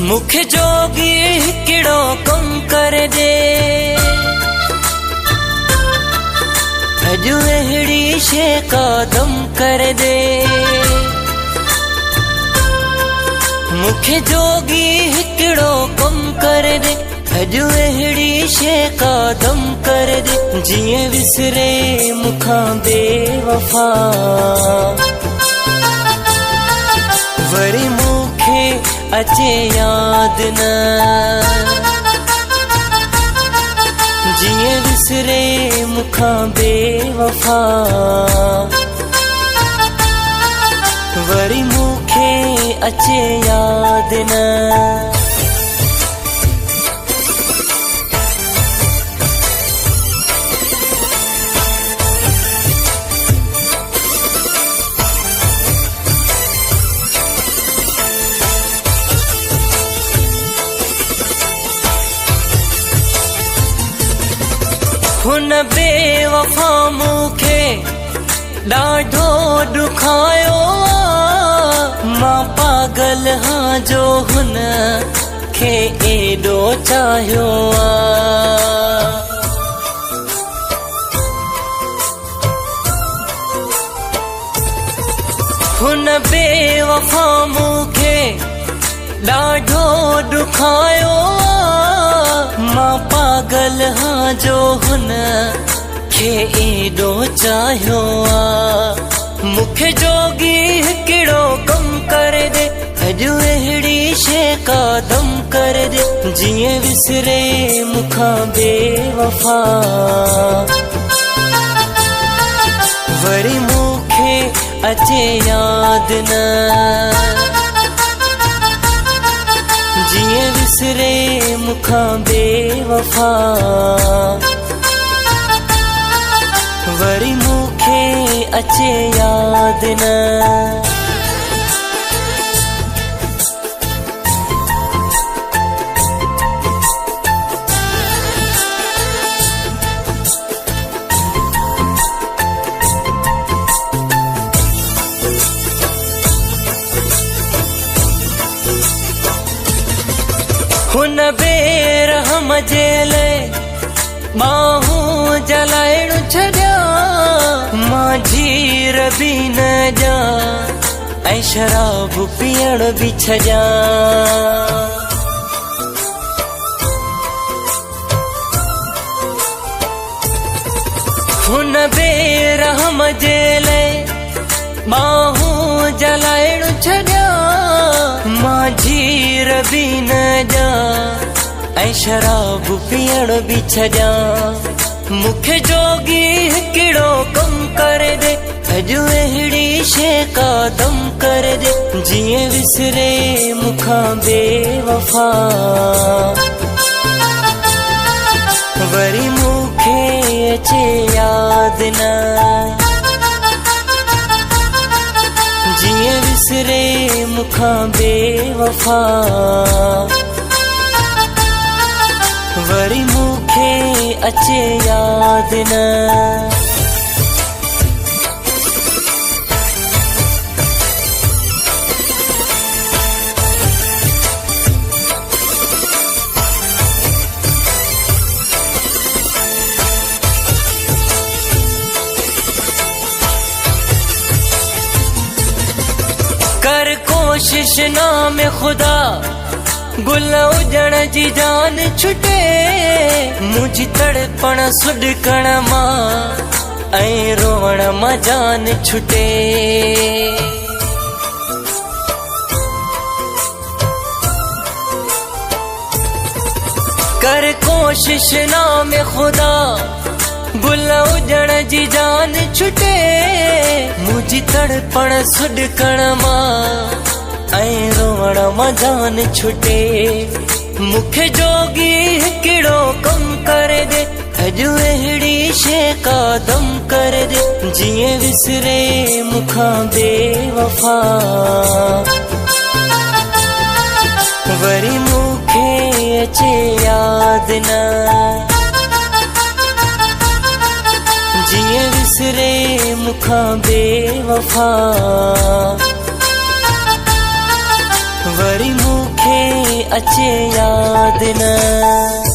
मुखे जोगी किड़ो कम कर दे अजु अहिड़ी शे कदम कर दे। मुखे जोगी किड़ो कम कर दे अजु अहिड़ी शे कदम कर दे। जिए विसरे मुखा बेवफा वरी मुखे अचे याद न। जिए विसरे मुखा बेवफा वरी मुखे अचे याद न। हुन बेवफा मुखे ॾाढो दुखायो मां पागल हाँ जो हुन खे एॾो चाहियो हुन बेवफा मुखे ॾाढो दुखायो मां पागल हाँ जो हुन खे एॾो चाहियो मुखे जोगी किड़ो कम कर दे अजु अहिड़ी शे कदम कर दे। जिए विसरे मुखा बेवफा वरी मुखे अचे याद न। जिए विसरे मुखा बेवफा वरी मुखे अचे याद न। हुन बेरहम जे लाइ बाहूं जलाइण छॾिया मां जीर बि न ॾियां ऐं शराब पीअण बि छॾियां। हुन बेरहम जे लाइ बाहूं जलाइण छॾिया मां जीर बि न ॾियां ऐं शराब पीअण बि छॾियां। मुखे जोगी किड़ो कम कर दे अजु अहिड़ी शे कदम कर दे। जिए विसरे मुखा बेवफा वरी मुखे अचे याद न। जिए विसरे मुखा बेवफा वरी मुखे अचे याद न। कर कोशिश नाम खुदा गुल उजण जी जान छुटे मुझी तड़पण सुॾकण मां ऐं रोवण मां जान छुटे। कर कोशिश नाम खुदा गुल उजण जी जान छुटे मुझी तड़पण सुॾकण मां ऐं रोवण मां जान छुटे। मुखे जोगी किड़ो कम कर दे अजु अहिड़ी शे कदम कर दे। जिए विसरे मुखा बेवफा वरी मुखे अचे याद न। जिए विसरे मुखा बेवफा वरी मुखे अचे याद न।